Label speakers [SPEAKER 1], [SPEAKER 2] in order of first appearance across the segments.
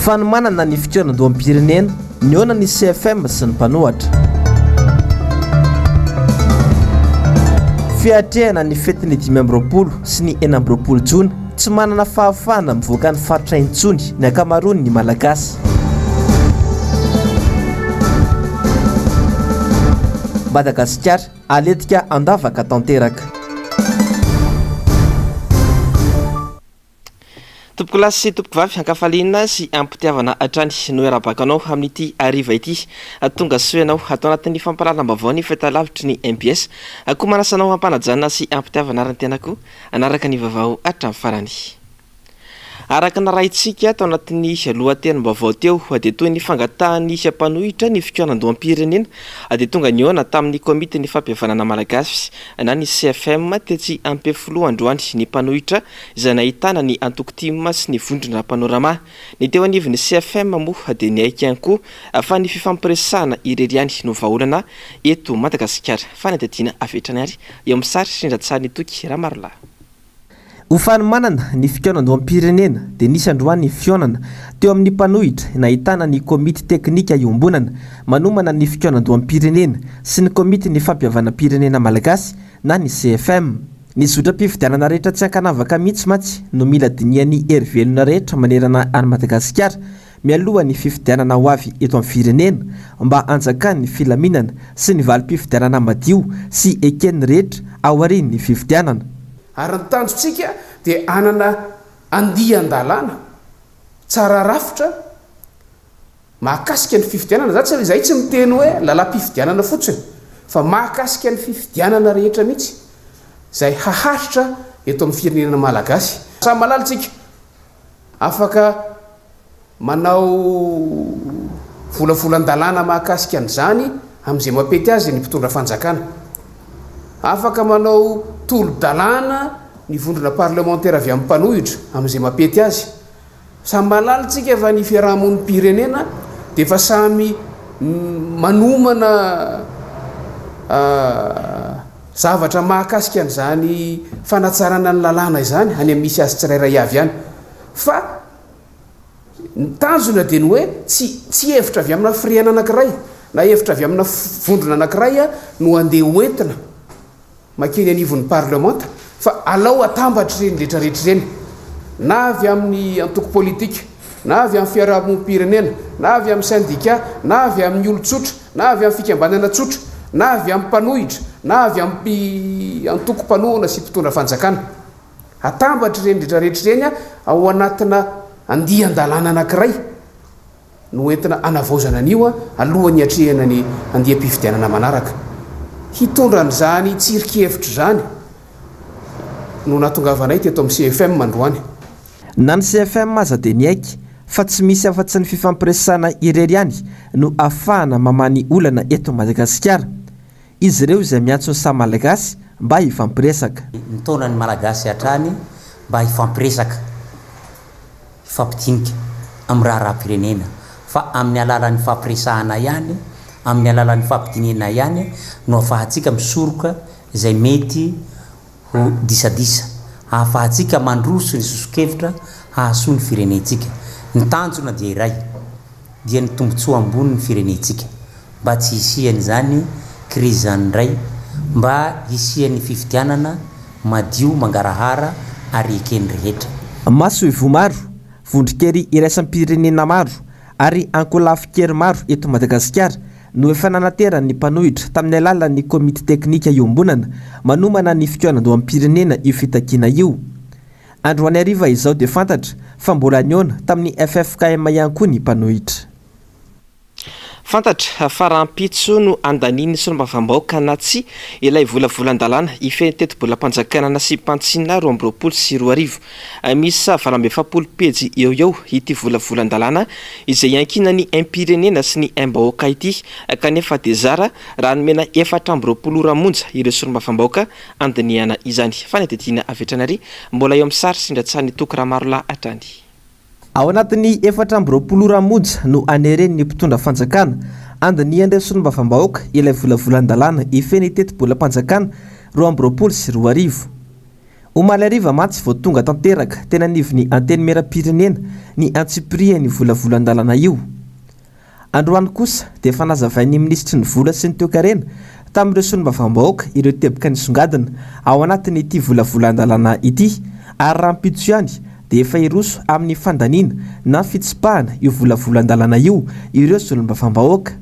[SPEAKER 1] fanomanana ny fitoeran'andro amin'ny pirenena ny ona ny CFM sy ny mpanohatra fiatrehana ny fetiny 5 sy ny 9 jona tsy manana fahafahana mivoaka ny faritra intsony ny ankamaroany ny malagasy Madagasikara aletika andavaka tanteraka tompoko lasy sy tompoko vavy hankafaliana sy ampitiavana hatrany no erabakanao amin'ity ariva ity tonga soenao atao anatin'ny fampalalam-bavao ny fetalavitry ny MBS koa manasanao hampanajana sy ampitiavana aran-tenako anaraka ny vaovao hatramin'ny farany araka naraintsika tao anatin'ny lohatenim-baovao teo dia toy ny fangatahan'ny mpanohitra ny fikoanando am-pirenena dia tonga ny ona tamin'ny komite ny fampihavanana malagasy na ny CFM tetsy ampefolo androany ny mpanohitra izay nahitana ny antoko timma sy ny vondrona panorama ny teo anivon'ny CFM moa dia ny aika ihany koa fa ny fifampiresahana ireriany no vahaolana eto Madagasikara fanadidina avetrany ary eo amin'ny sary sindra-tsary ny toky Ramarola Ufany manana ny fikoanando am-pirenena dia nisy androany ny fionana teo amin'ny mpanohitra nahitana ny komity teknika iombonana manomana ny fikoanando am-pirenena sy ny komity ny fampihavana pirenena malagasy na ny CFM. Ny zotram-pifidianana rehetra tsy ankanavaka mihitsy matsy no mila dinian'ny hery-velona rehetra manerana any Madagasikara mialoha ny fifidianana ho avy eto amin'ny firenena mba hanjakany ny filaminana sy ny valim-pifidianana madio sy eken'ny rehetra ao aorian'ny fifidianana.
[SPEAKER 2] Ary ny tanjotsika dia anana andian-dalàna tsara rafitra mahakasika ny fifidianana zay tsy miteny hoe lalam-pifidianana fotsiny fa mahakasika ny fifidianana rehetra mihitsy zay haharitra eto amin'ny firenena malagasy. Samy malalintsika afaka manao volavolan-dalàna mahakasika an'izany amin'izay mampety azy ny mpitondra fanjakana, afaka manao tolo-dalàna ny vondrona parlementaire avy amin'ny mpanohitra amin'izay mampety azy. Samy malalintsika fa ny fiarahamon'ny pirenena dia efa samy manomana zavatra mahakasika an'izany fanatsarana ny lalàna izany any amin'ny misy azy tsirairay avy ihany. Fa ny tanjona dia ny hoe tsy hevitra avy amina firiana anankiray na hevitra avy amina vondrona anankiray no andeha hoentina makeny anivon'ny parlementa fa alao atambatra ireny rehetrarehetra ireny, na avy amin'ny antoko politika, na avy amin'ny fiarahamon'ny pirenena, na avy amin'ny syndicat, na avy amin'ny olon-tsotra, na avy amin'ny fikambanana tsotra, na avy amin'ny mpanohitra, na avy amin'ny antoko mpanohana sy mpitondra fanjakana. Atambatra ireny rehetrarehetra ireny ao anatina andian-dalàna anankiray no entina anavaozana an'io alohan'ny hatrehana ny andiam-pifidianana manaraka. Hitondra an'izany tsirikevitra zany no natongavanay teto amin'ny CFM mandroany.
[SPEAKER 1] Na ny CFM aza dia ny aiky fa tsy misy afa-tsy ny fifampiresahana irery ihany no ahafahana mamany olana eto Madagasikara. Izy ireo izay miantso ny samy malagasy mba hifampiresaka.
[SPEAKER 3] Ny taonan'ny malagasy hatrany mba hifampiresaka, hifampidinika amin'ny raharaham-pirenena fa amin'ny alalan'ny fampiresahana ihany, amin'ny alalan'ny fampidinena ihany no ahafahantsika misoroka izay mety ho disadisa, ahafahantsika mandroso ny sosokevitra hahasoa ny firenentsika. Ny tanjona dia iray, dia ny tombotsoa ambony ny firenentsika mba tsy hisian'izany krizy zanyndray, mba hisian'ny fifidianana madio mangarahara ary ekeny rehetra.
[SPEAKER 1] Maso ivo maro, vondrikery iraisampirenena maro ary ankolafikery maro eto Madagasikara no efa nanaterany ny mpanohitra tamin'ny alalan'ny komity teknika iombonana manomana ny fikoanando am-pirenena io fitakiana io. Androany ariva izao dia fantatra fa mbola niona tamin'ny FFKM ihany koa ny mpanohitra. Fantatra fa rahampitso no andaniany solombavambaoka na tsy ilay volavolan-dalàna ifeny teto bolam-panjakana sy mpantsina 20 sy 20. Misy valambe 70 pejy eo ity volavolan-dalàna izay ankinany impirenena sy ny imbahoaka ity, kanefa dia zara raha nomena 420 ramonja ireo solombavambaoka andaniana izany. Fanadidina avetrany mbola eo amin'ny sary sindra-tsany toky Ramarola hatrany. Ao anatin'ny 420 ramonja no aneren'ny mpitondra fanjakana andanian'ireo solombavambahoaka ilay volavolan-dalàna ifeny teto bolam-panjakana 20 sy 20. omaly ariva matsy vao tonga tanteraka tena nivony anteny mera-pirenena ny antsipria ny volavolan-dalana io. Androany kosa dia efa nazavain'ny ministry ny vola sy ny toe-karena tamin'ireo solombavambahoaka ireo teboka nisongadina ao anatin'ity volavolan-dalana ity, ary raha mpitso ihany dia efa iroso amin'ny fandaniana na fitsipahana io volavolan-dalana io ireo solombavambahoaka.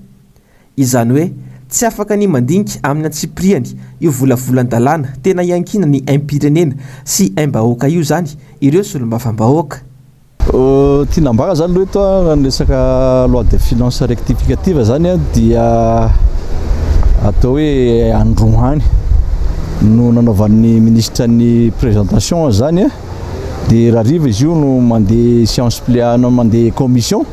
[SPEAKER 1] Izany hoe tsy afaka ny mandinika amin'ny antsipriany io volavolan-dalana tena iankina ny aim-pirenena sy aim-bahoaka io zany ireo solombavambahoaka.
[SPEAKER 4] Tianambara zany loha eto raha resaka loi de finance rectificative zany dia atao hoe androany no nanaovan'ny ministre ny présentation zany dia raha riva izy io no mandeha séance plénière mandeha commission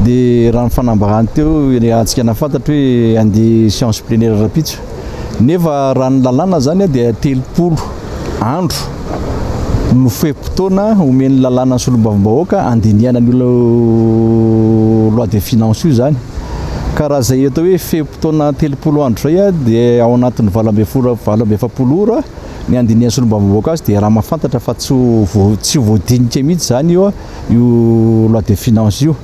[SPEAKER 4] dia raha ny fanambarany teo antsika nafantatra hoe andeha séance plénière rapitso nefa raha ny lalàna zany dia 30 andro no fotoana omeny lalàna ny solombavambahoaka andiniana ny loi de finance io zany. Ka raha zay atao hoe fotoana 30 andro zay dia ao anatin'ny 27 ora ny andiniana solombavambahoaka azy dia raha mahafantatra fa tsy voadinika mihitsy zany io loi de finance io.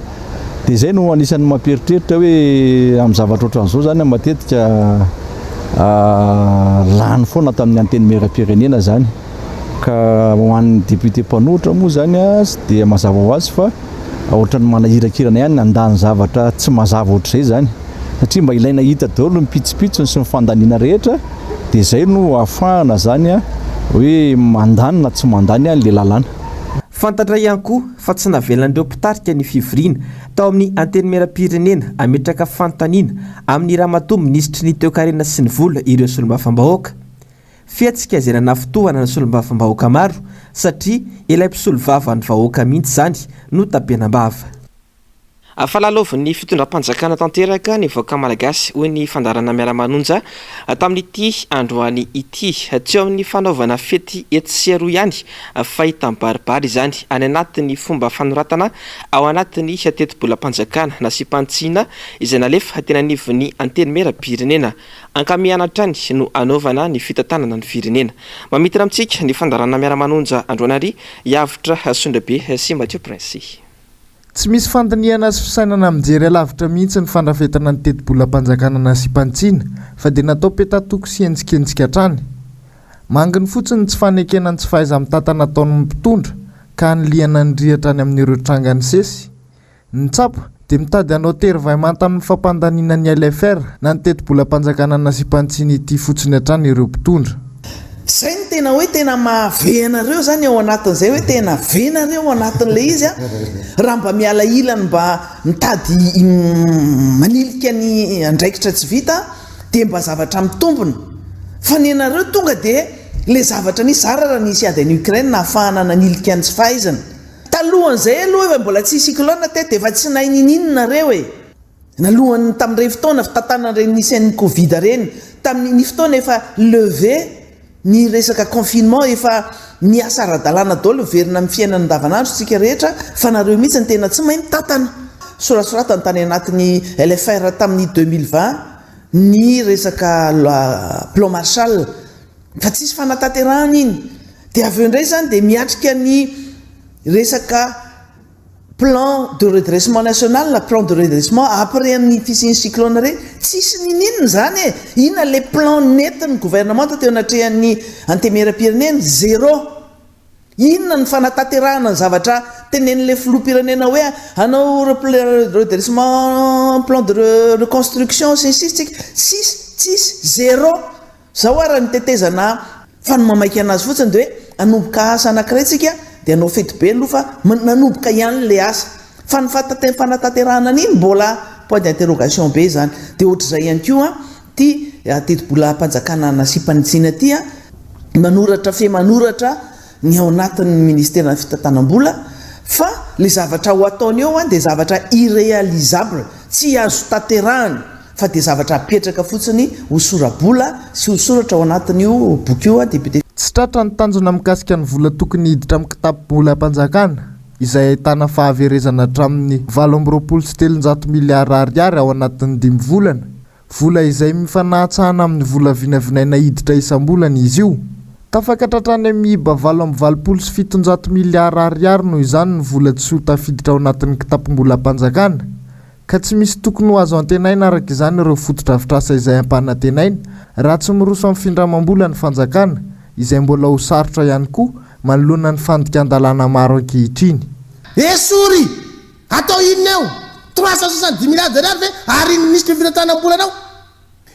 [SPEAKER 4] Dia zay no anisan'ny mamperitreritra hoe amin'ny zavatra ohatran'izao zany matetika lany foana tamin'ny anteny mera-pirenena zany. Ka ho an'ny député mpanohitra moa zany dia mazava ho azy fa ohatrany manahirakirana ihany andany zavatra tsy mazava ohatr'izay zany, satria mba ilaina hita daholo ny pitsopitsony sy ny fandaniana rehetra dia zay no ahafahana zany hoe mandany na tsy mandany le lalàna.
[SPEAKER 1] Fantatra ihany koa fa tsy navelan'ireo mpitarika ny fivoriana tao amin'ny anteny mera-pirenena ametraka fanontaniana amin'ny ramatoa ministry ny toe-karena sy ny vola ireo solombavambahoaka. Fiatsika azerana fitohana ny solombavambahoaka maro satria ilay mpisolovava ny vahoaka mihitsy zany no tapenam-bava. Falalaovan'ny fitondram-panjakana tanteraka ny vahoaka malagasy hoy ny fandarana miara-manonja tamin'ity androany ity tsy eo amin'ny fanaovana fety etsy roa ihany fa hitam-baribary izany any anatin'ny fomba fanoratana ao anatin'ny teti-bolam-panjakana na simpantsiana izay nalefa tena nivon'ny anteny mera-pirenena ankamianatrany no anaovana ny fitantanana ny firenena. Mamitana amintsika ny fandarana miara-manonja androany ary hiavitra Sondrabe sy Mathieu Prince.
[SPEAKER 5] Tsy misy fandaniana sy fisainana mijery alavitra mihitsy ny fandrafetana ny teti-bolam-panjakana na simpantsiana fa dia natao petatoko sy entsikentsika hatrany. Manginy fotsiny tsy fanekenany tsy fahaiza mitantana ataon'ny mpitondra ka niliana ny rihatra any amin'ireo trangany sesy. Ny tsapa dia mitady anao tery-vaimanta amin'ny fampandaniana ny LFR na ny teti-bolam-panjakana na simpantsiana ity fotsiny hatrany ireo mpitondra.
[SPEAKER 6] Zay ny tena hoe tena mahavenareo zany ao anatin'izay hoe tena venareo ao anatin'le izy raha mba miala ilany mba mitady manilika ny andraikitra tsy vita dia mba zavatra mitombona fa ny anareo tonga dia le zavatra nisy zara raha nisy ady any Ukraine ahafahana nanilika ny tsy fahaizana talohan'izay aloha hoe mbola tsy cyclone te dia efa tsy nainininareo nalohany tamin'ireny fotoana fitantanana reny nisy an'ny Covid reny tamin'ny fotoana efa levé ny resaka confinement efa niasa ara-dalàna daholo verina amin'ny fiainana andavanandro tsika rehetra fa nareo mihitsy ny tena tsy mahay mitantana. Sorasoratany tany anatin'ny LFR tamin'ny 2020 ny resaka plan Marshall fa tsisy fanatanterahana iny dia avy eo indray zany dia miatrika ny resaka plan de redressement national na plan de redressement après amin'ny fisian'ny cyclone reny tsisy ninina zany inona le plan nentin'ny gouvernement teo anatrehan'ny anteny mera-pirenena zéro. Inona ny fanatanterahana ny zavatra tenen'le filoha-pirenena hoe anao redressement plan de reconstruction sy sisitsika tsisy zéro. Zao ara ny tetezana fanomamaika anazy fotsiny dia hoe anomboka asa anankiray tsika dia anao fety be aloha fa nanomboka ihany le asa fa ny fanatanterahana an'iny mbola point d'interrogation be zany. Dia ohatr'izay ihany koa ty teti-bolam-panjakana na simpantsiana ty manoratra manoratra ny ao anatin'ny ministère fitantanam-bola fa le zavatra ho ataony eo dia zavatra irréalisable tsy azo tanterahana fa dia zavatra apetraka fotsiny hosora-bola sy hosoratra ao anatin'io boky io député.
[SPEAKER 5] Tsy tratra ny tanjona mikasika ny vola tokony hiditra amin'ny kitapo-bolam-panjakana izay ahitana fahaverezana hatramin'ny 7.3 miliara ariary ao anatin'ny 5 volana. Vola izay mifanahatsahana amin'ny vola vinavinaina hiditra isam-bolana izy io. tafakatratrany miba 7 miliara ariary noho izany ny vola tsy ho tafiditra ao anatin'ny kitapom-bola mpanjakana ka tsy misy tokony ho azo antenaina araka izany ireo fotodrafitrasa izay ampanantenaina raha tsy miroso amin'ny findramam-bola ny fanjakana izay mbola ho sarotra ihany koa manoloana ny fandikan-dalàna maro ankehitriny.
[SPEAKER 7] Esory atao inona eo 370 milliards d'ariary ve ary ny ministre fitantanam-bola anao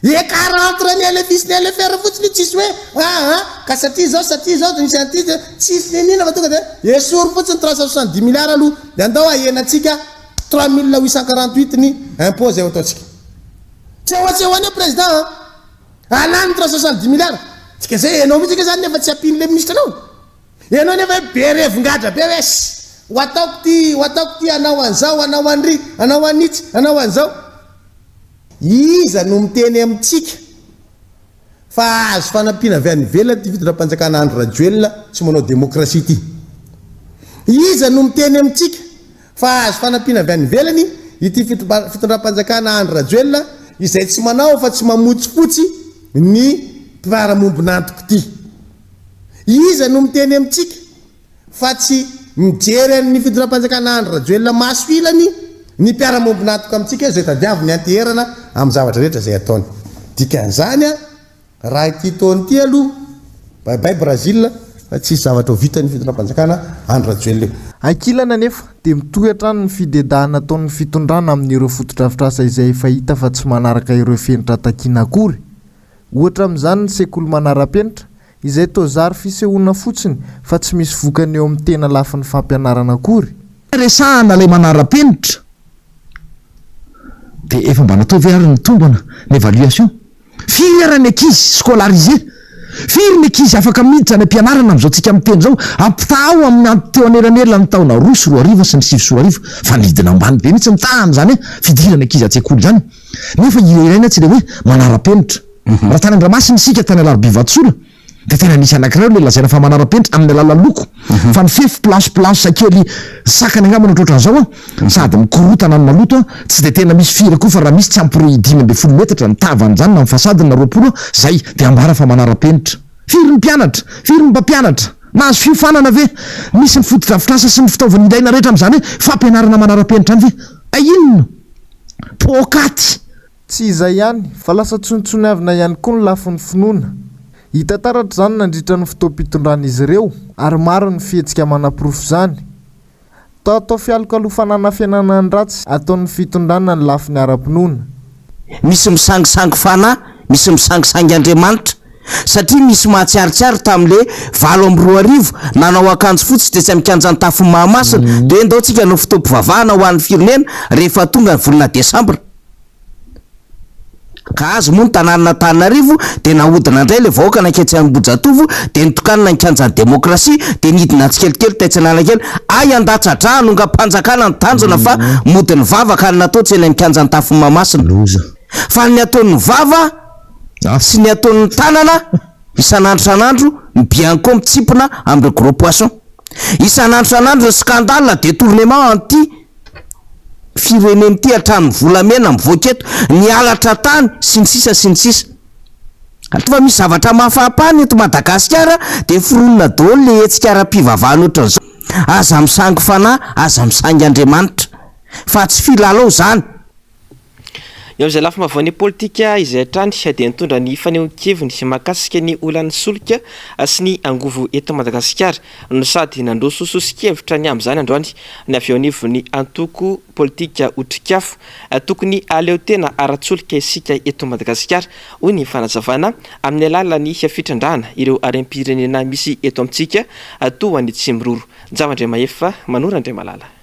[SPEAKER 7] écarentre ny elefisy ny elefera fotsiny tsisy hoe ka satria zao nisy anty tsisy nina fa tonga de esory fotsiny 370 milliards aloha de andao ahenatsika 3848 ny impôt zay ataotsika tsehoany président alany 370 milliards tsika zay enao mitsika zany nefa tsy ampin'le ministre anao enao nefa be revongadra be wes ataoko ty anao an'zao anao anry anao anitsy anao an'zao iza no miteny amitsika fa azo fanampiana avy any velona ty fitondram-panjakana andro rajoelona tsy manao demokrasia ty iza no miteny amitsika fa azo fanampiana avy any velany ity fitondram-panjakana andro rajoelona izay tsy manao fa tsy mamotsifotsy ny mpiara-mombonantoko ty iza no miteny amitsika fa tsy mijery amin'ny fitondram-panjakana andro rajoelona maso ilany ny mpiara-mombonantoko amitsika zay tadiavy ny anteherana amin'ny zavatra rehetra zay ataony dikan'izany raha ity taony ty aloha baibay Brazil fa tsisy zavatra ho vita ny fitondram-panjakana andro rajoelona
[SPEAKER 5] ankilana nefa dia mitohatra ny fidedahana ataon'ny fitondrana amin'ireo fotodrafitrasa izay efa hita fa tsy manaraka ireo fenitra takiana akory ohatra amin'izany ny sekoly manara-penitra izay tozary fisehoana fotsiny fa tsy misy vokany eo amin'ny tena lafin'ny fampianarana akory
[SPEAKER 8] resahana ilay manara-penitra dia efa mba natao veary ny tombana ny évaluation firy ara ny ankizy scolarisé firy ny ankizy afaka miditra ny ampianarana amin'izao tsika miteny zao ampitao amin'ny anteo aneranela ny taona 2 sy 4 sy ny 5 sy 4 fa nidina ambany be mihitsy mitahany zany fidirana ankizy atsekoly zany nefa ilaina tsy le hoe manara-penitra raha tany Andramasina isika tany Alarobia Vatsola de tena nisy anankiray le lazaina fa manara-penitra amin'ny alala loko fa ny fefy planche kely sakany angambana ohatran'izao sady mikorotana ny maloto tsy de tena misy firy koa fa raha misy tsy ampy 10 metatra ny tavany zany na ny fasadiny na 20 zay de ambara fa manara-penitra firy ny mpianatra firy ny mpampianatra nahazo fiofanana ve misy ny fotodrafitrasa sy ny fitaovana ilaina rehetra amin'izany hoe fampianarana manara-penitra any ve inona pokaty
[SPEAKER 5] tsy izay ihany fa lasa tsontsony avina ihany koa ny lafin'ny finoana hita taratra zany nandritra ny fotoam-pitondrana izy ireo ary maro ny fihetsika manaporofo zany atao fialokaloha fanana fiainana ny ratsy ataon'ny fitondrana ny lafiny ara-pinoana
[SPEAKER 8] misy misangisangy fanahy misy misangisangy Andriamanitra satria misy mahatsiaritsiary tam'le 7 nanao akanjo fotsy de tsy amikanjany tafony Mahamasina de ndao tsika no fotoam-pivavahana ho an'ny firenena rehefa tonga ny volana Desambra ka azo moa ny tanàna Antananarivo de nahodina indray le vahoaka nanketsy Ambojatovo de nitokanina nikanjany demokrasia de nidina tsikelikely taitsananakely ay andatsadraha nongam-panjakana ny tanjona fa modiny vavaka ny natao tsy eny mikanjany tafony Mahamasina fa ny ataon'ny vava sy ny ataon'ny tanana isan'andro mibianko mitsipona amin'ny gros poisson isan'andro scandale détournement anty fireneny ty atrano volamena mivoaka eto ny alatra tany sy ny sisa fa misy zavatra mahafampany eto Madagasikara de foronina daholo le hetsika ara-pivavahana ohatran'izao aza misangy fanahy aza misangy Andriamanitra fa tsy filalao zany
[SPEAKER 1] eo izay lafa mavao ny politika izay hatrany dia nitondra ny fanehoan-keviny sy mahakasika ny olana solika sy ny angovo eto Madagasikara no sady nandroso sosikevitra ny amin'izany androany ny avy eo anivon'ny antoko politika otrikafo tokony aleo tena ara-tsolika isika eto Madagasikara hoy ny fanazavana amin'ny alalan'ny fitrandrahana ireo harem-pirenena misy eto amintsika toa ny tsy miroro Javandray Maefa Manora Andray Malala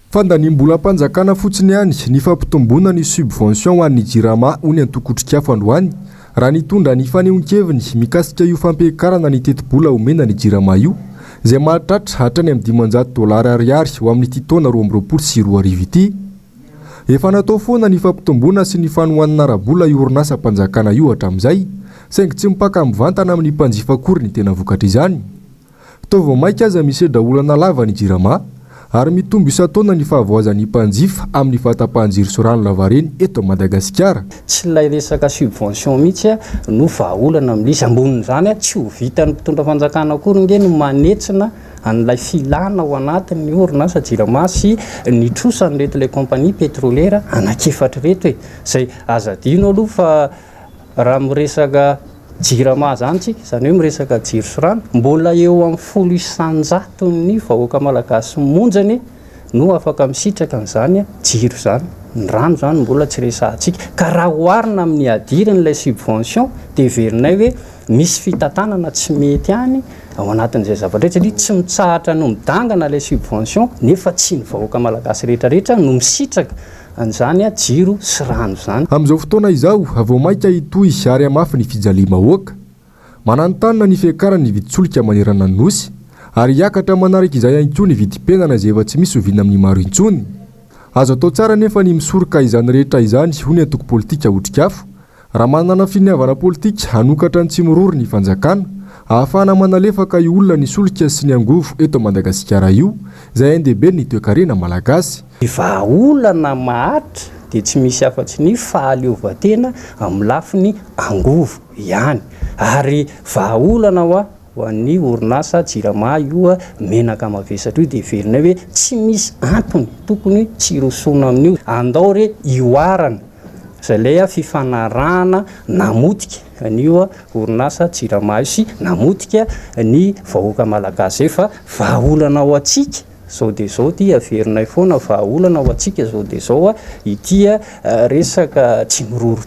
[SPEAKER 9] Fandanimbolam-panjakana fotsiny ihany ny fampitomboana ny subvention ho an'ny jirama ho ny antokotrikafo androany raha nitondra ny fanehoan-keviny mikasika io fampiakarana ny teti-bola omena ny jirama io izay mahatratra hatrany amin'ny $10 ariary ho amin'ity taona 2024 sy 2025 ity efa natao foana ny fampitomboana sy ny fanohanana ara-bola io orinasa-panjakana io hatramin'izay saingy tsy mipaka mivantana amin'ny mpanjifa akory ny tena vokatra izany. Tao vao maika aza misedra olana lava ny jirama ary mitombo isa-taona ny fahavoazan'ny mpanjifa amin'ny vatam-panjiro sy rano lavareny eto Madagasikara.
[SPEAKER 10] Tsy ilay resaka subvention mihitsy no vahaolana amin'izy amboniny zany tsy ho vitan'ny mpitondra fanjakana akory nge no manetsina an'ilay filana ao anatin'ny orinasa jirama sy ny trosan'reto ilay compagnie pétrolière anakefatra reto zay azadino aloha fa raha miresaka jirama zany tsika zany hoe miresaka jiro sy rano mbola eo amin'ny 100 ny vahoaka malagasy monjany no afaka misitraka n'izany jiro zany ny rano zany mbola tsy resahantsika ka raha oharina amin'ny adiran'ilay subvention dia verinay hoe misy fitantanana tsy mety any ao anatin'izay zavatra satria tsy mitsahatra no midangana ilay subvention nefa tsy ny vahoaka malagasy rehetrarehetra no misitraka an'izany jiro sy rano zany.
[SPEAKER 9] Amin'izao fotoana izao vao mainka hitohy ary hamafy ny fijalia-mahoaka mananontany ny fiakarany ny viditsolika manerana ny nosy ary hiakatra manaraka izay ihany koa ny vidim-piainana izay efa tsy misy oviana amin'ny maro intsony. Azo atao tsara nefa ny misoroka izany rehetra izany ho ny antoko politika otrikafo raha manana finiavana politika hanokatra ny tsy miroro ny fanjakana ahafahana manalefaka io olona ny solika sy ny angovo eto Madagasikara io izay andehibe ny toe-karena malagasy.
[SPEAKER 10] Vahaolana maharitra dia tsy misy afa-tsy ny fahaleovan-tena amin'ny lafiny angovo ihany ary vahaolana ho an'ny orinasa jirama io menaka mavesatra io dia verinay hoe tsy misy antony tokony tsy rosoana amin'io andao re ioarana izay lay fifanarahana namotika an'io orinasa jirama io sy namotika ny vahoaka malagasy efa vahaolana ao atsika zao dia zao ty averinay foana vahaolana ao atsika zao dia zao ity resaka tsy miroro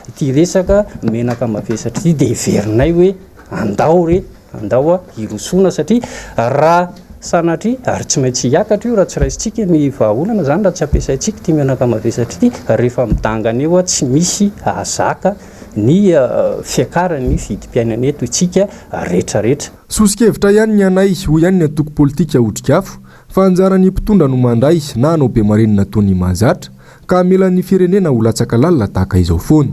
[SPEAKER 10] ity resaka menaka mavesatra ity dia verinay hoe andao irosona satria raha sanatry ary tsy maintsy hiakatra io raha tsy raisitsika ny vahaolana zany raha tsy ampiasaintsika ty menaka mavesatra ity rehefa midangana eo tsy misy azaka ny fiakarany vidim-piainana eto itsika rehetrarehetra.
[SPEAKER 9] Sosikevitra ihany ny anay ho ihany ny antoko politika otrikafo fa anjarany mpitondra no mandray na anao be marenina tony mahazatra ka amelan'ny firenena ho latsaka lalina tahaka izao foana.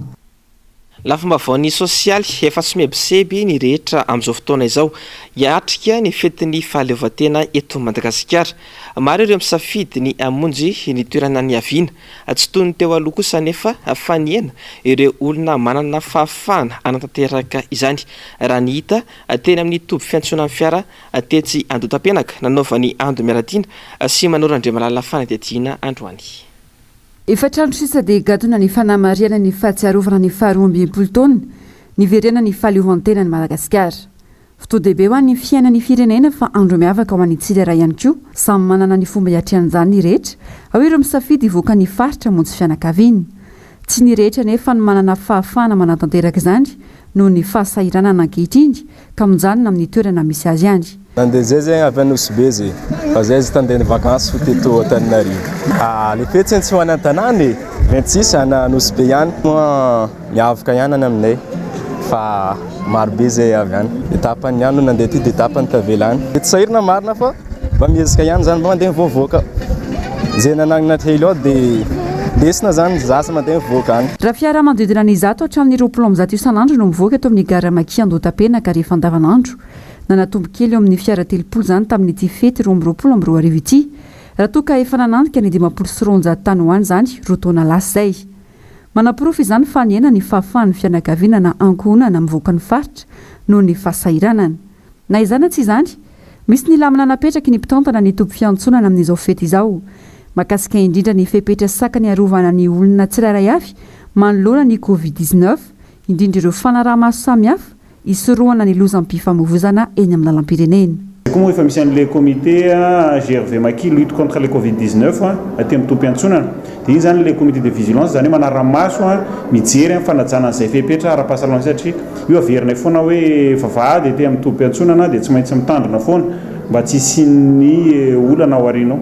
[SPEAKER 1] Lafomba vaon'ny sosialy efa somebiseby ny rehetra amin'izao fotoana izao hiatrika ny fetin'ny fahaleovan-tena eto Madagasikara. Maro ireo misafidy ny amonjy ny toerana ny aviana tsy toy ny teo aloha kosa nefa faniana ireo olona manana fahafahana anatanteraka izany raha ny hita teny amin'ny toby fiantsonana fiara tetsy Andotam-penaka nanaovany ando miaradina sy Manorandriamalala fanadihadiana androany.
[SPEAKER 11] Efatrandro sisa dia gadona ny fanamariana ny fahatsiarovana ny faharoa amby mpolo taona ny verena ny fahaleovan-tena ny Madagasikara. Fotoan-dehibe ho an'ny fiainan'ny firenena fa andro miavaka ho an'ny tsirara ihany koa samy manana ny fomba hiatrehan'izany ny rehetra ao ireo misafidy hivoaka ny faritra monjy fianakaviana. Tsy ny rehetra nefa no manana fahafahana manatanteraka izany noho ny fahasahiranana ankehitriny ka mijanona amin'ny toerana misy azy ihany.
[SPEAKER 12] Nandeha zay zegny avy Anosy zay fa zay izy tandeha vakansy teto Antananarivo. Le fety tsy ho any an-tanàna 26 ana Anosy be ihany miavaka ihany any aminay fa maro be zay avy any. Etapany ihany no nandeha ty dia etapany tavelany. Tsy sahirana marina fa mba miezaka ihany zany mba mandeha mivoavoaka. Zay nananana telo dia desina zany zasa mandeha mivoaka any.
[SPEAKER 11] Raha fiara manodidina ny 100 hatramin'ny 20 isan'andro no mivoaka eto amin'ny gara Makia Andotam-penaka rehefa andavanandro. Nanatombo kely eo amin'ny fiara 30 zany tamin'ity fety 2022 ity. Raha toa ka efa nanantika ny 50 tany ho any zany roa taona lasa zay. Manam-porofo izany fa niena ny fahafahan'ny fianakaviana na ankohonana mivoaka ny faritra noho ny fahasahiranana. Na izany tsy izany, misy ny lamina napetraky ny mpitantana ny toby fiantsonana amin'izao fety izao. Makasika indrindra ny fepetra saka ny arovana ny olona tsirairay avy manoloana ny Covid-19 indrindra ireo fanaraha-maso samihafa isorohana ny lozam-pifamoivoizana eny amin'ny lalam-pirenena.
[SPEAKER 13] Comme efa misy an'ilay comité GRV Maki lutte contre le Covid-19 aty amin'ny tompim-piantsonana dia iny zany le comité de vigilance zany hoe manara-maso mijery amin'ny fanajana an'izay fepetra ara-pahasalamana satria io averinay foana hoe vavahady aty amin'ny tompim-piantsonana dia tsy maintsy mitandrina foana mba tsy hisian'ny olana ao aoriana ao.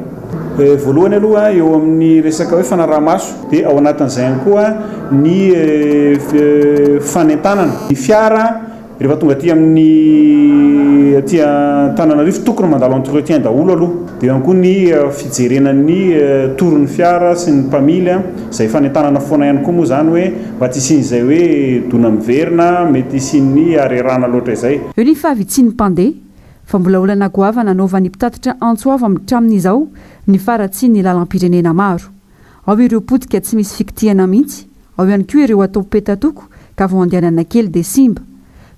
[SPEAKER 13] Voalohany aloha eo amin'ny resaka hoe fanaraha-maso dia ao anatin'izay ihany koa ny fanentanana ny fiara rehefa tonga aty amin'ny aty Antananarivo tokony mandalo entretien daholo aloha dia ihany koa ny fijerenan'ny toron'ny fiara sy ny mpamily izay fanentanana foana ihany koa moa zany hoe mba tsy isian'izay hoe dona miverina mety isian'ny arerana loatra izay.
[SPEAKER 11] Eo ny fahavitsiny mpandeha fa mbola olana goavana nanaovany mpitatitra antsoava hatramin'izao ny faratsy ny lalam-pirenena maro. Ao ireo potika tsy misy fikitiana mihitsy, ao ihany koa ireo atao petatoko ka vao andehanana kely dia simba.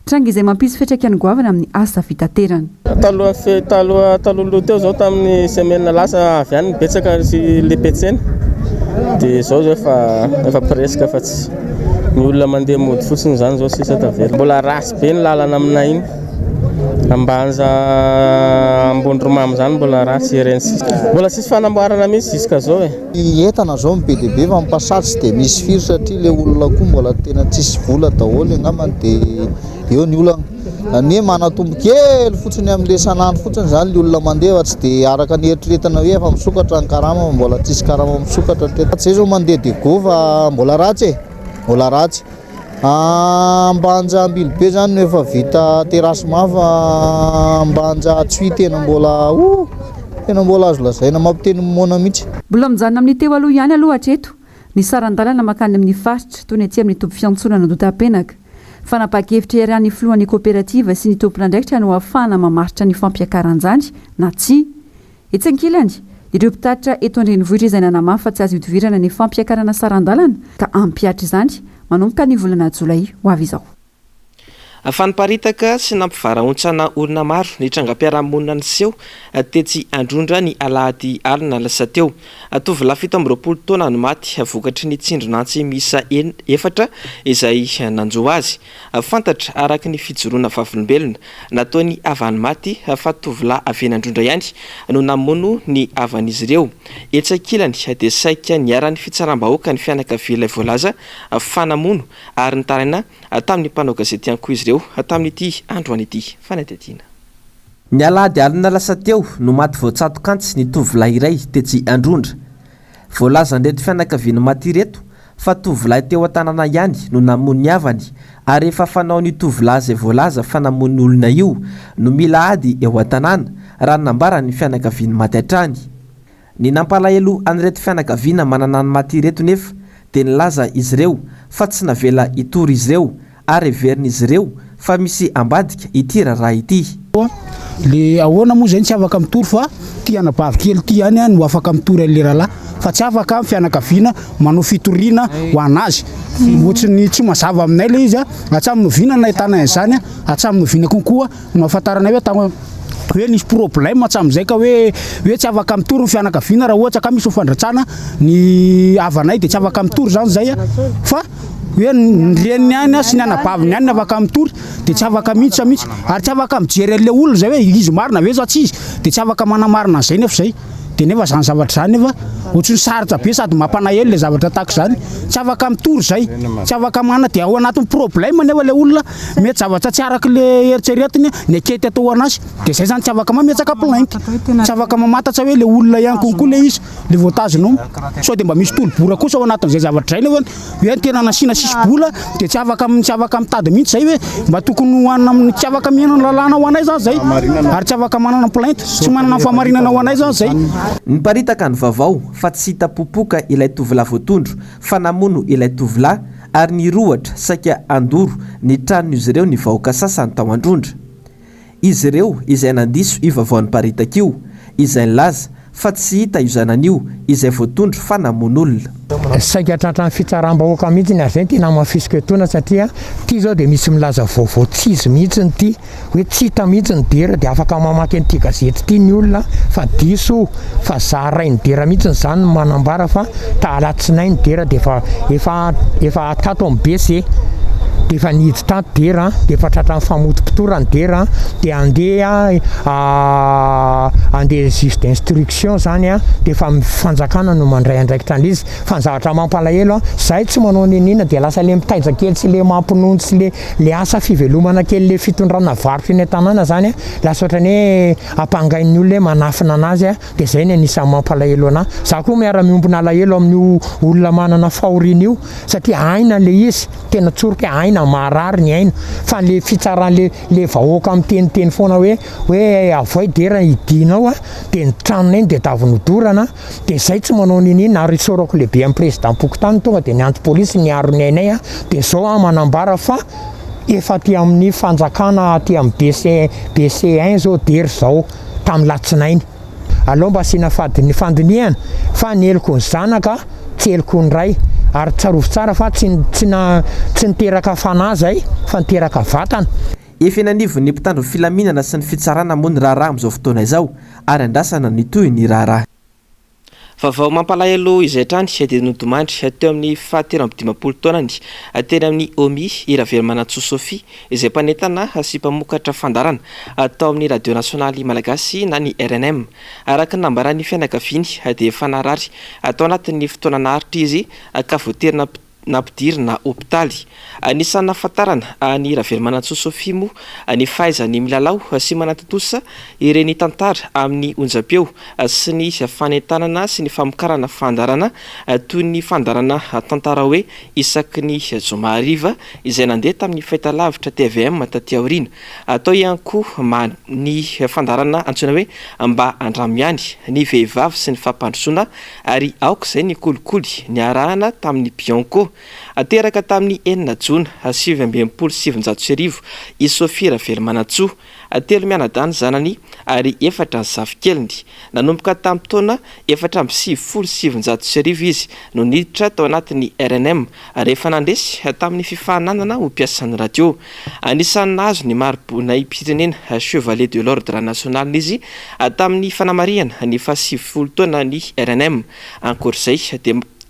[SPEAKER 11] Tranga izay mampisy fiantraikany goavana amin'ny asa fitaterana.
[SPEAKER 14] Taloha teo zao tamin'ny semaine lasa avy any betsaka sy le petsena. Dia zao efa presque fa tsy ny olona mandeha mody fotsiny zany zao sisa tavela. Mbola rasy be ny lalana aminay iny. Ambanja ambondromamy zany mbola rasy RNC. Mbola sisy fanamboarana mihitsy jusqu'à zao e.
[SPEAKER 15] Entana zao be dia be fa mipasatsy dia misy firy satria le olona koa mbola tena tsisy vola daholo angambany dia eo ny olana. Anie manatombo kely fotsiny amin'le sanandro fotsiny zany le olona mandeha tsy dia araka ny eritreretana hoe efa misokatra ny karama mbola tsisy karama misokatra zay zao mandeha dia go fa mbola ratsy mbola ratsy. Ambanja ambilobe zany no efa vita terasy mafa ambanja tsuy tena mbola azo lazaina mampiteny mona mihitsy.
[SPEAKER 11] Mbola mijanona amin'ny teo aloha ihany aloha hatreto ny sarandalana makany amin'ny faritra toy ny aty amin'ny tompy fiantsonana Andotapenaka. Fanapakevitra iarahan'ny filohan'ny kooperativa sy ny tompon'andraikitra no ahafahana mamaritra ny fampiakaran-jandy na tsy. Etsy ankilany, ireo mpitatitra eto an-drenivohitra izay nanamafy fa tsy azo idivirana ny fampiakarana sarandalana ka ampiatra izany manomboka ny volana Jolay ho avy izao.
[SPEAKER 1] Faniparitaka sy nampivarahontsana olona maro ny trangam-piarahamonina niseho tetsy Androndra ny alahady alina lasa teo. Tovolahy 17 taona no maty vokatry ny tsindronantsy miisa 4 izay nanjo azy. Fantatra araka ny fijoroana vavolombelona nataony avany maty fa tovolahy avy Androndra ihany no namono ny avan'izy ireo. Etsy ankilany dia saika niara-ny fitsaram-bahoaka ny fianakaviana voalaza fanamono ary nitaraina tamin'ny mpanao gazety ihany koa izy ireo tamin'ity androany ity fanadihadiana.
[SPEAKER 16] Ny alahady alina lasa teo no maty voatsatokantsy ny tovolahy iray tetsy Androndra. Voalaza ndreto fianakaviana maty reto fa tovolahy teo an-tanàna ihany no namono ny avany ary efa fanao ny tovolahy izay voalaza fanamono ny olona io no mila ady eo an-tanàna raha nambara ny fianakaviana maty hatrany. Ny nampalahelo an'ireto fianakaviana manana ny maty reto nefa dia nilaza izy ireo fa tsy navela itory izy ireo ary everin'izy ireo fa misy ambadika ity raha ity.
[SPEAKER 17] Le ahoana moa zay tsy afaka mitory fa ty anabavy kely ty ihany no afaka mitory le rahalahy fa tsy afaka amin'ny fianakaviana manao fitoriana ho anazy. Ohatriny tsy mazava aminay le izy atsaminy noviana na ahitana izany atsaminy noviana konkoa no ahafantaranay hoe nisy problème atsamin'izay ka hoe tsy afaka mitory ny fianakaviana raha ohatra ka misy fandratsana ny avanay dia tsy afaka mitory zany zay fa hoe nireny ihany sy ny anabaviny ihany afaka mitory dia tsy afaka mihitsy ary tsy afaka mijery an'ilay olona zay hoe izy marina ve sa tsy izy dia tsy afaka manamarina an'izay nefa zay dia nefa zany zavatra zany nefa ohatrany sarotra be sady mampalahelo le zavatra tahaka zany tsy afaka mitory zay tsy afaka mana dia ao anatin'ny problème nefa le olona mety zavatra tsy araka le eritreretiny ny akety atao anazy dia zay zany tsy afaka mametsaka plainte tsy afaka mamantatra hoe le olona ihany konkoa le izy le voatazonao sao dia mba misy tolobora kosa ao anatin'izay zavatra zay nefa hoe tena nasina sisy bola dia tsy afaka mitady mihitsy zay hoe mba tokony hoanina amin'ny tsy afaka mihinana lalàna ho anay zany zay ary tsy afaka manana plainte tsy manana famarinana ho anay zany zay.
[SPEAKER 16] Niparitaka ny vaovao fa tsy hita popoka ilay tovolahy voatondro fa namono ilay tovolahy ary nirohatra saika andoro ny tranon'izy ireo ny vahoaka sasany tao Androndra. Izy ireo izay nandiso io vaovao niparitaka io izay nilaza fa tsy hita io zanan'io izay voatondro fa namono olona.
[SPEAKER 18] Saika tratran'ny fitsaram-bahoaka mihitsy ny azay tena mafisika etoana satria ty zao dia misy milaza vaovao tsy izy mihitsy ny ty hoe tsy hita mihitsy ny dera dia afaka mamaky an'ity gazety ty ny olona fa diso fa zaray ny dera mihitsy zany manambara fa tahalatsinainy dera dia efa tato amin'ny BC dia efa nihidy tato dera dia efa tratran'ny famotim-pitorany dera dia andeha juge d'instruction zany dia efa fanjakana no mandray andraikitra an'izy fa ny zavatra mampalahelo zahay tsy manao nenina dia lasa le mitaija kely sy le mampinono sy le asa fivelomana kely le fitondrana varotry ny tanàna zany lasa ohatrany hoe ampangain'ny olona hoe manafina anazy dia zay ny anisan'ny mampalahelo anahy. Za koa miara-miombona alahelo amin'ny olona manana fahoriana io satria aina le izy tena tsoroka aina marary ny aina fa le fitsarany le vahoaka amin'ny teniteny foana hoe avoay dera idinao dia ny tranonay dia davonodorana dia zay tsy manao nenina ary sorako lehibe amin'ny président Pokotany tonga dia ny anty polisy niaro ny ainay dia zao manambara fa efa ty amin'ny fanjakana ty amin'ny BC1 zao dery zao tamin'ny latsinainy aloha mba asiana ny fandiniana fa nyeloko ny zanaka tsy eloko ny ray ary tsarovo tsara fa tsy niteraka fanahy zay fa niteraka vatana.
[SPEAKER 16] Efa nanivon'ny mpitandro filaminana sy ny fitsarana moa ny raharaha amin'izao fotoana izao ary andrasana ny toy ny raharaha.
[SPEAKER 1] Vaovao mampalahelo izay trany dia nodomandry teo amin'ny fahateram-dimapolo taonany teny amin'ny Omi Iravelomanantsoa Sofia izay mpanentana sy mpamokatra fandarana atao amin'ny radio nasionaly malagasy na ny RNM. Araka ny nambaran'ny fianakaviany dia efa narary atao anatin'ny fotoana naharitra izy ka voaterina nampidiry na hopitaly. Anisan'ny nahafantarana ny Iravelomanantsoa Sofia moa ny fahaizany milalao sy manantontosa ireny tantara amin'ny onjam-peo sy ny fanentanana sy ny famokarana fandarana toy ny fandarana tantara hoe isaky ny zoma hariva izay nandeha tamin'ny fahitalavitra TVM taty aoriana. Atao ihany koa ny fandarana antsoina hoe mba andramiany ny vehivavy sy ny fampandrosoana ary aoka izay ny kolikoly ny arahana tamin'ny Bianco. Ateraka tamin'ny 4 Jona 2017 i Sofia Iravelomanantsoa telo mianadany zanany ary 4 ny zafikeliny. Nanomboka tamin'ny taona 477 izy no niditra tao anatin'ny RNM rehefa nandresy tamin'ny fifahananana ho mpiasan'ny radio. Anisan'ny nahazo ny maribonay pirenena Chevalier de l'Ordre National izy tamin'ny fanamariana ny 70 taona ny RNM. Ankoatr'izay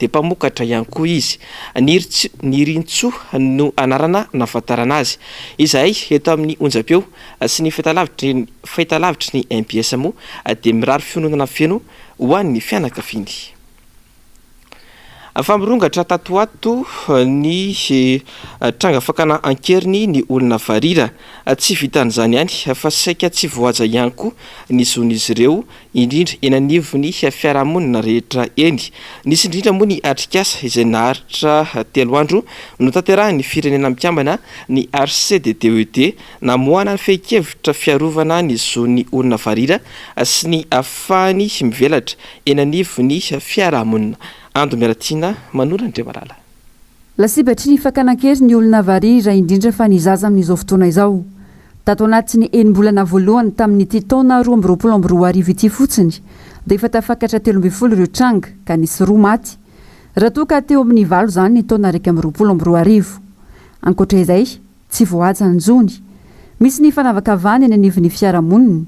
[SPEAKER 1] dia mpamokatra ihany koa izy. Ny Rintsoa no anarana nahafantarana azy. Izahay eto amin'ny onjam-peo sy ny fahitalavitry ny MBS moa dia mirary fiononana feno ho an'ny fianakaviany. Famirongatra tatoato ny tranga fakana ankeriny ny olona varira tsy vitan'izany ihany fa saika tsy voaja ihany koa ny zon'izy ireo indrindra eny anivony fiarahamonina rehetra eny. Nisy indrindra moa ny atrikasa izay naharitra 3 andro no tanterahan'ny firenena mikambana ny RCDDED namoahana ny fehi-kevitra fiarovana ny zon'ny olona varira sy ny ahafahany mivelatra eny anivony fiarahamonina. Ando Meratina Manora Andriamalala.
[SPEAKER 11] Lasibatry ny fakanankeri ny olona varira indrindra fa nizaza amin'izao fotoana izao. Tato anaty ny enim-bolana voalohany tamin'ity taona 2022 ity fotsiny dia efa tafakatra 13 ireo tranga ka nisy 2 maty. Raha toa ka teo amin'ny 9 zany ny taona 2022. Ankoatra izay tsy voaja ny zony. Misy ny fanavakavany any anivon'ny fiarahamonina.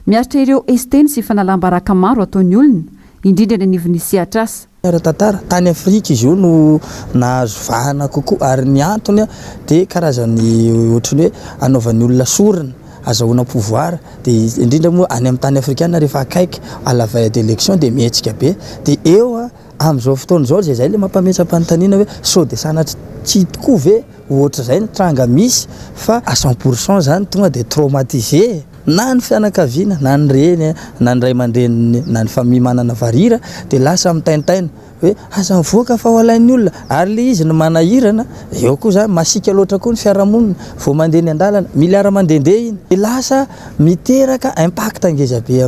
[SPEAKER 11] Miaritra ireo esteny sy fanalambaraka maro ataon'ny olona indrindra any anivon'ny siatrasa.
[SPEAKER 6] Tantara tany Afrika izy io no nahazo vahana kokoa ary ny antony dia karazany ohatrany hoe anaovan'ny olona sorina azahoana pouvoir dia indrindra moa any amin'ny tany afrikana rehefa akaiky à la veille d'élection dia mihetsika be dia eo amin'izao fotoana izao zay le mampametsa-panontaniana hoe sao dia sanatry tsy tokoa ve ohatra izay ny tranga misy fa à 100% zany tonga dia traumatisé na ny fianakaviana na ny reny na ny ray aman-dreny na ny famille manana varira dia lasa mitaintaina hoe aza mivoaka fa ho alain'ny olona ary le izy no manahirana eo koa zany masika loatra koa ny fiarahamonina vao mandeha ny andalana miliara mandehandeha iny dia lasa miteraka impact angezabe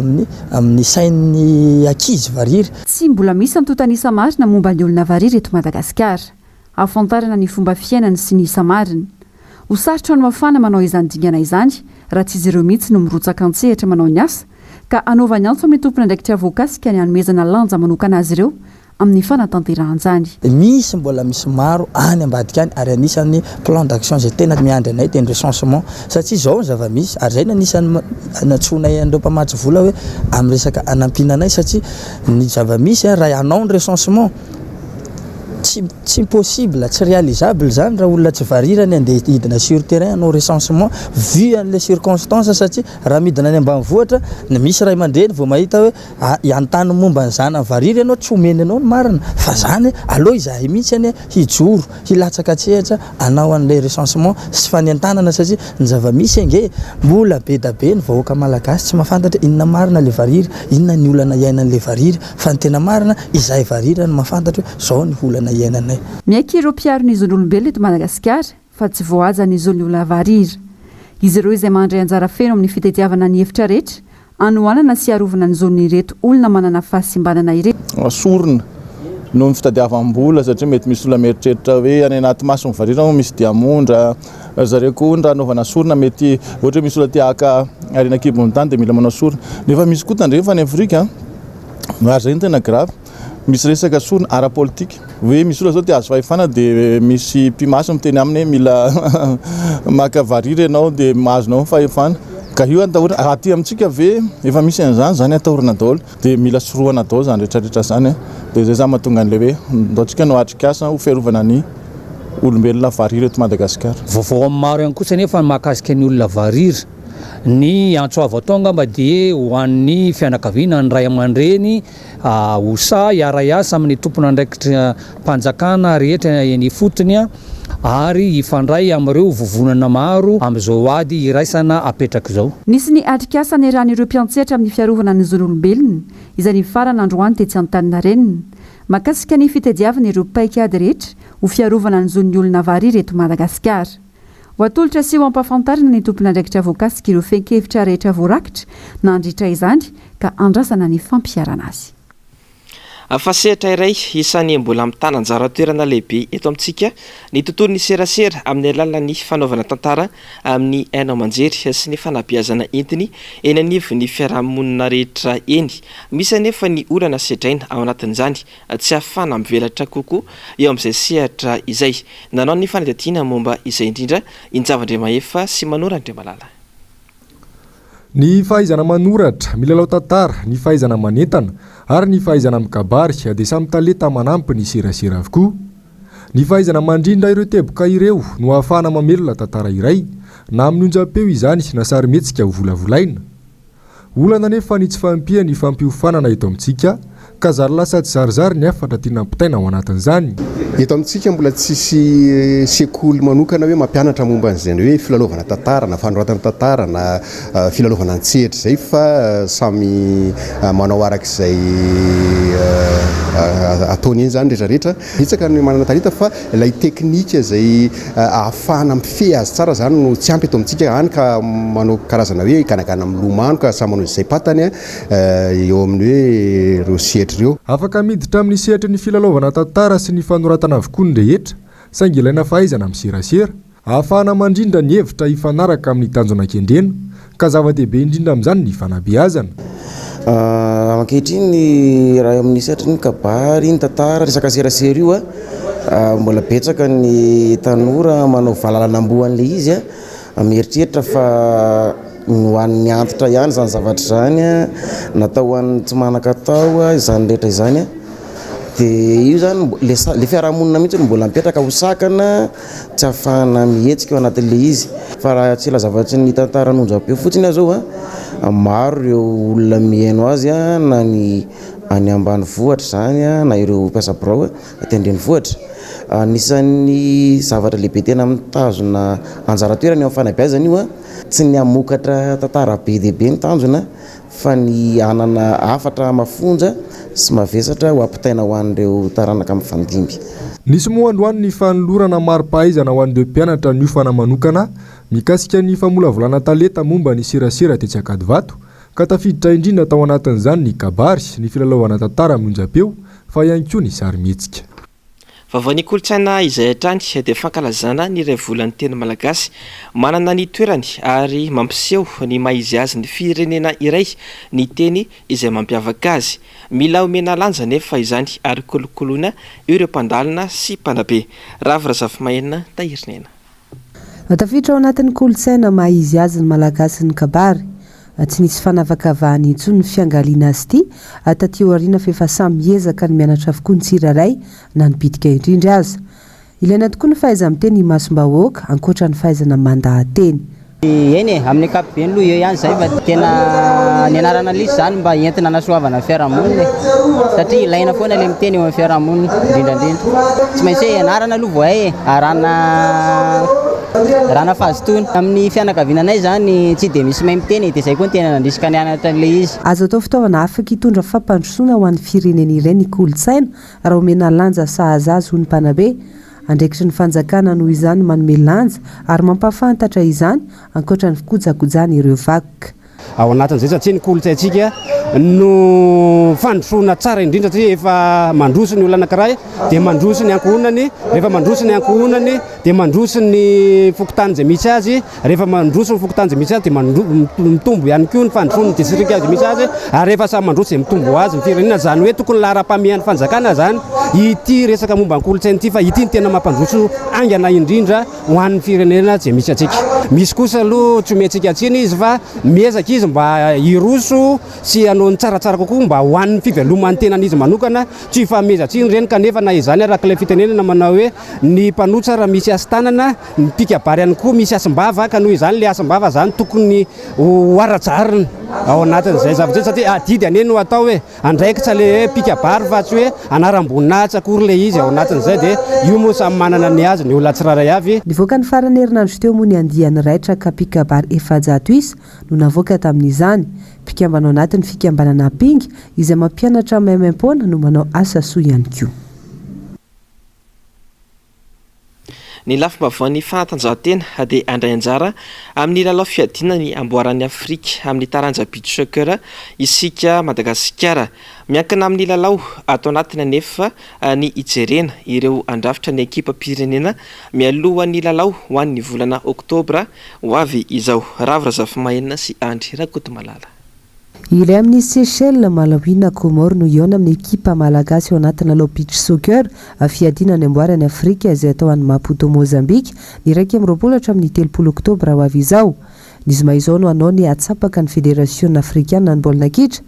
[SPEAKER 6] amin'ny sain'ny ankizy varira.
[SPEAKER 11] Tsy mbola misy antotanisa marina momba ny olona varira eto Madagasikara. Ahafantarana ny fomba fiainany sy ny isa marina. Ho sarotra no mafana manao izany dingana izany raha tsy izy ireo mihitsy no mirotsaka an-tsehatra manao ny asa ka anaovany antso amin'ny tompona ndraikitra voakasika ny hanomezana lanja manokana azy ireo amin'ny fanatanterahany.
[SPEAKER 6] Misy mbola misy maro any ambadika any ary anisan'ny plan d'action zay tena miandry anay dia ny recensement satria izao ny zava-misy ary zay anisan'ny natsonay andreo mpamatsy vola hoe amin'ny resaka anampinanay satria ny zava-misy raha ianao ny recensement tsy possible tsy réalisable zany raha olona tsy varirany andeha hidina sur terrain anao recensement vu an'le circonstance satria raha midina any ambanivohitra misy ray aman-dreny vao mahita hoe iantany momba ny zanany variry ianao tsy omeny anao ny marina fa zany aloha izahay mihitsy any hijoro hilatsaka tsehatra anao an'le recensement sy fanentanana satria ny zava-misy ange mbola be da be ny vahoaka malagasy tsy mahafantatra inona marina le variry inona ny olana iainan'le variry fa ny tena marina izahay variry no mahafantatra hoe zao ny olana iainanay.
[SPEAKER 11] Miaiky ireo mpiaro ny zon'olombelona eto Madagasikara fa tsy voaja ny zon'ny olona varira. Izy ireo izay mandray anjara feno amin'ny fitadiavana ny hevitra rehetra anohanana sy arovana ny zon'ny ireto olona manana fahasimbanana ireto.
[SPEAKER 4] Sorina no ny fitadiavam-bola satria mety misy olona mieritreritra hoe any anaty maso ny varira misy diamondra zareo koa raha anaovana sorona mety ohatra misy olona tia haka arena kibo tany dia mila manao sorona nefa misy koa tandrefa ny Afrika ary zay ny tena grave misy resaka sorona ara-politika hoe misy olona zao tia azo fahefana dia misy mpimaso miteny aminy mila maka variry ianao dia mahazonao fahefana ka io atahorana aty amintsika ve efa misy an'izany zany atahorana daholo dia mila sorohana daholo zany rehetrarehetra zany dia zay zany mahatonga an'ilay hoe ndaontsika no atrikasa ho fiarovana ny olombelona variry eto Madagasikara.
[SPEAKER 19] Vaovao amin'ny maro ihany koa nefa mahakasika ny olona variry ny antsoava tonga mba dia ho an'ny fianakaviana ny ray aman-dreny hosa iara-iasa amin'ny tompona andraikitra mpanjakana rehetra eny fotony ary ifandray amin'ireo vovonana maro amin'izao ady iraisana apetraka izao.
[SPEAKER 11] Nisy ny atrikasa ny ran'ireo mpiantsehatra amin'ny fiarovana ny zon'olombelona izay ny farana androany tetsy Antaninarenina mahakasika ny fitadiavana ireo paikady rehetra ho fiarovana ny zon'ny olona variry eto Madagasikara. Voatolotra sy ho ampafantarina ny tompona andraikitra voakasika ireo fenkevitra rehetra voarakitra nandritra izany ka andrasana ny fampiarana azy.
[SPEAKER 1] Fasehatra iray isan'ny mbola mitana anjara toerana lehibe eto amintsika ny tontolon'ny serasera amin'ny alalan'ny fanaovana tantara amin'ny haino aman-jery sy ny fanabeazana entiny eny anivon'ny fiarahamonina rehetra eny. Misy anefa ny olana sedraina ao anatin'izany tsy ahafana mivelatra kokoa eo amin'izay sehatra izay. Nanao ny fanadihadiana momba izay indrindra Injavandriamaefa sy Manora Andriamalala.
[SPEAKER 9] Ny fahaizana manoratra, milalao tantara, ny fahaizana manentana ary ny fahaizana mikabary dia samy talenta manampy ny serasera avokoa. Ny fahaizana mandrindra ireo teboka ireo no ahafahana mamelona tantara iray na amin'ny onjam-peo izany na sarimihetsika ho volavolaina. Olana nefa ny tsy fahampiana ny fampiofanana eto amintsika ka zary lasa tsy zarizary ny afatra tiana ampitaina ao anatin'izany.
[SPEAKER 20] Eto amintsika mbola tsisy sekoly manokana hoe mampianatra momba an'izany hoe filalaovana tantara na fanoratana tantara na filalaovana an-tsehatra zay fa samy manao arak'izay ataony eny zany rehetrarehetra. Betsaka ny manana talenta fa ilay teknika izay ahafahana mifehy azy tsara zany no tsy ampy eto amintsika any ka manao karazana hoe iganagana milomano ka samy manao izay patany eo amin'ny hoe ireo sehatra ireo.
[SPEAKER 9] Afaka miditra amin'ny sehatra ny filalaovana tantara sy ny fanoratana avokoa ny rehetra saingy ilaina fahaizana amin'ny serasera ahafahana mandrindra ny hevitra hifanaraka amin'ny tanjona kendrena ka zava-dehibe indrindra amin'izany ny fanabeazana.
[SPEAKER 21] Ankehitriny raha amin'ny sehatra ny kabary ny tantara resaka serasera io mbola betsaka ny tanora manao valalanamboan'ilay izy mieritreritra fa ho an'ny antitra ihany zany zavatra zany natao ho an'ny tsy manan-katao izany rehetra izany dia io zany le fiarahamonina mihitsy mbola mipetraka hosakana tsy ahafahana mihetsika eo anatin'ilay izy fa raha tsy lazavatry ny tantara nonjam-peo fotsiny zao maro ireo olona mihaino azy na ny any ambanivohitra zany na ireo mpiasa birao tendrenivohitra. Anisan'ny zavatra lehibe tena mitazona anjara toerana eo amin'ny fanabeazana io tsy ny amokatra tantara be dia be ny tanjona fa ny anana hafatra mafonja sy mavesatra ho ampitaina ho an'ireo taranaka mifandimby.
[SPEAKER 9] Nisy moa androany ny fanolorana mari-pahaizana ho an'ireo mpianatra ny ofana manokana mikasika ny famolavolana talenta momba ny serasera tetsy Ankadivato ka tafiditra indrindra tao anatin'izany ny kabary ny filalaovana tantara amin'ny onjam-peo fa ihany koa ny sarimihetsika.
[SPEAKER 1] Vaovao kolotsaina izay hatrany dia fankalazana ny iray volan'ny teny malagasy manana ny toerany ary mampiseho ny maizy azy ny firenena iray ny teny izay mampiavaka azy. Mila omena lanja nefa izany ary kolokoloina ireo mpandalina sy mpandabe. Ravy Razafimahenina Tahirinena.
[SPEAKER 22] Tafiditra ao anatin'ny kolotsaina maizy azy ny malagasy ny kabary. Tsy nisy fanavakavahany intsony ny fiangaliana azy ity taty aoriana fa efa samy miezaka ny mianatra avokoa ny tsirairay na ny bitika indrindra aza. Ilaina tokoa ny fahaiza-miteny himasom-bahoaka ankoatra ny fahaizana mandahan-teny.
[SPEAKER 23] Eny amin'ny ankapobeny aloha eo ihany zay fa tena ny anarana lisy zany mba entina nasoavana fiarahamonina satria ilaina foana ilay miteny eo amin'ny fiarahamonina indrindrandrindra. Tsy maintsy hoe anarana aloha voay rana fazotony amin'ny fianakaviananay zany tsy dia misy mahay miteny dia izay koa ny tena nandrisika ny anatra an'ilay izy.
[SPEAKER 22] Azo atao fitaovana afaka hitondra fampandrosoana ho an'ny firenena iray ny kolotsaina raha omena lanja sahaza azy ho ny mpanabe. Andraikitry ny fanjakana noho izany manome lanja ary mampafantatra izany ankoatra ny fikojakojana ireo vakoka.
[SPEAKER 24] Ao anatin'izay satria ny kolotsaintsika
[SPEAKER 2] no fandrosoana tsara indrindra satria efa mandroso ny olona anankiray dia mandroso ny ankohonany, rehefa mandroso ny ankohonany dia mandroso ny fokotany izay misy azy, rehefa mandroso ny fokotany izay misy azy dia mitombo ihany koa ny fandrosoany distrika izay misy azy, ary rehefa samy mandroso dia mitombo azy ny firenena. Zany hoe tokony lara-pamihan'ny fanjakana zany ity resaka momba ny kolotsaina ity, fa ity ny tena mampandroso aingana indrindra ho an'ny firenena izay misy atsika. Misy kosa aloha tsy omentsika atsiny izy fa miezaka izy mba hiroso sy hanao ny tsaratsara kokoa mba ho an'ny fiveloman'ny tenan'izy manokana, tsy hifamezatsiny reny. Kanefa na izany arak'ilay fitenenana manao hoe ny mpanosa raha misy asa tanana, ny pikabary ihany koa misy asim-bava, ka noho izany le asim-bava zany tokony ho arajarina ao anatin'izay zavatra satria adidy ane no atao hoe andraikitra le hoe pikabary fa tsy hoe anaram-boninahitsy akory le izy ao anatin'izay. Dia io moa samy manana ny azy, ny olona tsiraray avy.
[SPEAKER 22] Nivoaka ny farany herinandro teo moa ny andiany raitra ka pikabary efajato isa no navoaka tamin'izany. Mpikambana ao anatin'ny fikambanana pingy izay mampianatra maimaim-poana no manao asa soa ihany koa.
[SPEAKER 1] Ny lafim-baovany fanatanjahantena dia andray anjara amin'ny lalao fiadina ny amboaran'ny Afrika amin'ny taranja beach soccer isika Madagasikara. Miankina amin'ny lalao ato anatina nefa ny ijerena ireo andrafitra ny ekipa pirenena mialohan'ny lalao ho an'ny volana Oktobra ho avy izao. Ravirazafi Mahenina sy Andry Rakotomalala.
[SPEAKER 22] Ilay amin'ny Seychelles Malawiana Komoro no Jona amin'ny ekipa malagasy ao anatina lalao beach soccer fiadina ny amboarany Afrika izay atao any Maputo Mozambique ny 20 Oktobra ho avy izao. Nizy maizao no anao ny atsapaka ny Fédération Africaine ny baolina kitra,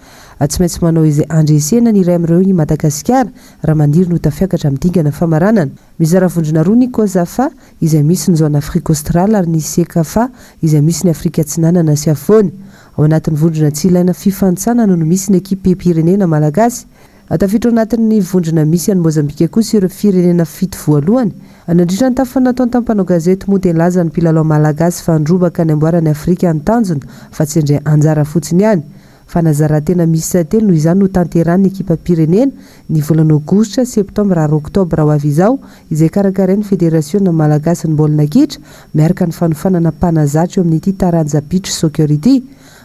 [SPEAKER 22] tsy maintsy manao izay andresena ny iray amin'ireo i Madagasikara raha maniry no tafiakatra amin'ny dingana famaranana. Mizara vondrona roa ny Kozafa izay misy ny zona Afrika Australe ary ny Sekafa izay misy ny Afrika Atsinanana sy Afony. Ao anatin'ny vondrona tsy ilaina fifantsanana no misy ny ekipe pirenena malagasy. Tafiditra anatin'ny vondrona misy any Mozambika kosa ireo firenena fito voalohany. Nandritra ny tafy nataony tampanao gazety moa dia nilaza ny mpilalao malagasy fandrobaka ny amboarany Afrika ny tanjona fa tsy indray anjara fotsiny ihany. Fanazarantena misy telo no izany no tanteran'ny ekipa pirenena ny volana Aogositra, Septambra ary Oktobra ho avy izao izay karakarain'ny Fédération Malagasy ny baolina kitra miaraka ny fanofanana mpanazatra eo amin'ity taranja beach soccer ity.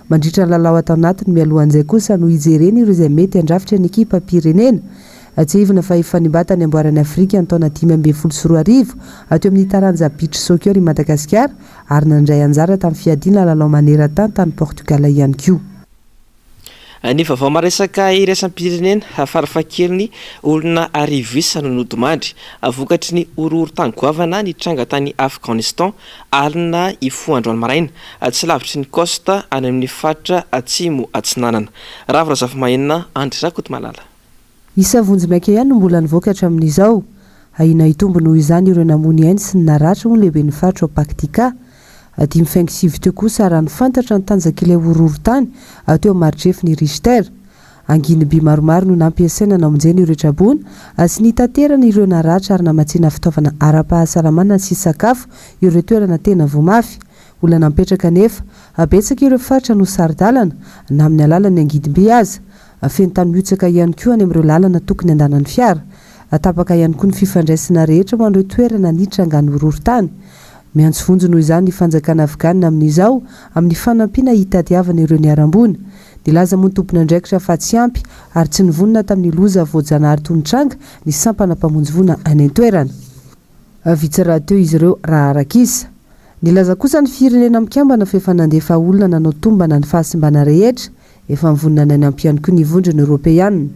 [SPEAKER 22] Mandritra ny lalao atao anatiny mialohan'izay kosa no ijerena ireo izay mety andrafitra ny ekipa pirenena. Atsehivina fa efa nimbata ny amboarany Afrika ny taona 2024 ateo amin'ny taranja beach soccer i Madagasikara ary nandray anjara tamin'ny fiadina lalao maneran-tany tany Portugal ihany koa.
[SPEAKER 1] Ny vaovao maresaka iraisam-pirenena farafahakeliny olona arivisa no nodomandry vokatry ny orohoro-tany goavana ny tranga tany Afghanistan alina ifoandro any maraina tsy lavitry ny Costa any amin'ny fatra atsimo atsinanana. Ravirazafi Mahenina, Andry Rakotomalala.
[SPEAKER 22] Isa vonjy maika ihany no mbola nivoakatra amin'izao. Ahina hitombo noho izany ireo namony ainy sy ny naratra ho lehibe ny fatra ao Paktika. 5 teo kosa raha ny fantatra ny tanjak'ilay orohoro-tany teo martrefy ny Richter. Anginy-by maromaro no nampiasaina namonjeny ireo trabona sy ny tanterana ireo naratra ary namatsiana fitaovana ara-pahasalamana sy sakafo ireo toerana tena voamafy. Olona napetraka nefa betsaka ireo fatra no saridalana na amin'ny alalany angidy-by aza. Feno tany miotsaka ihany koa any amin'ireo lalana tokony andanan'ny fiara. Tapaka ihany koa ny fifandraisana rehetra ho an'ireo toerana nitrangany orohoro-tany. Miantso vonjy noho izany ny fanjakana Afgana amin'izao amin'ny fanampiana hitadiavana ireo niarambony. Nilaza moa ny tompony andraikitra fa tsy ampy ary tsy nivonina tamin'ny loza voajanahary tony-tranga ny sampana mpamonjy vona any an-toerana. Vitsara teo izy ireo raha arakisa. Nilaza kosa ny firenena mikambana fa efa nandefa olona nanao tombana ny fahasimbana rehetra, efa mivonina any ampy ihany koa ny vondrona Europeanina.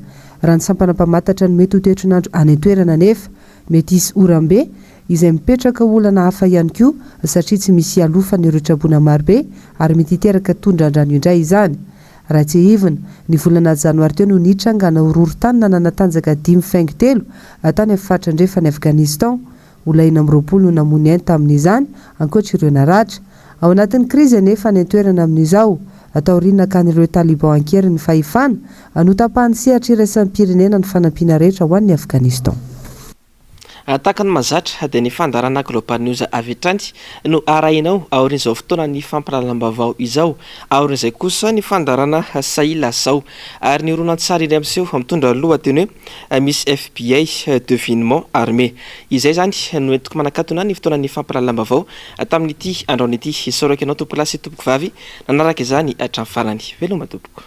[SPEAKER 22] Raha ny sampana mpamatatra ny mety ho toetrin'andro any an-toerana nefa mety hisy orambe izay mipetraka olana hafa ihany koa satria tsy misy alofany ireo trabona marobe ary mety hiteraka tondran-drano indray izany. Raha tsy hivina ny volana janoary teo no nitrangana orohoro-tany nananatanjaka 5.3 tany amin'ny fatrandrefany Afghanistan. Olaina amin'ny 20 no namony ainy tamin'izany ankoatra ireo naratra. Ao anatin'ny krizy anefa any an-toerana amin'izao ataoriana ka ireo taliban ankery ny fahefana anotapahany sehatra iraisan'ny pirenena ny fanampiana rehetra ho an'ny Afghanistan.
[SPEAKER 1] Tahaka ny mazatra dia ny fandarana Global News avy hatrany no arahinao aorin'izao fotoana ny fampiralalam-baovao izao. Aorin'izay kosa ny fandarana Saila zao ary ny horonan-tsary iray amin'izao mitondra lohateny hoe misy FBI devinement armé. Izay zany no entiko manakatona ny fotoana ny fampiralalam-baovao tamin'ity androan'ity. Soraka ianao tompoko lasy tompoko vavy nanaraka izany hatramin'ny farany. Veloma tompoko.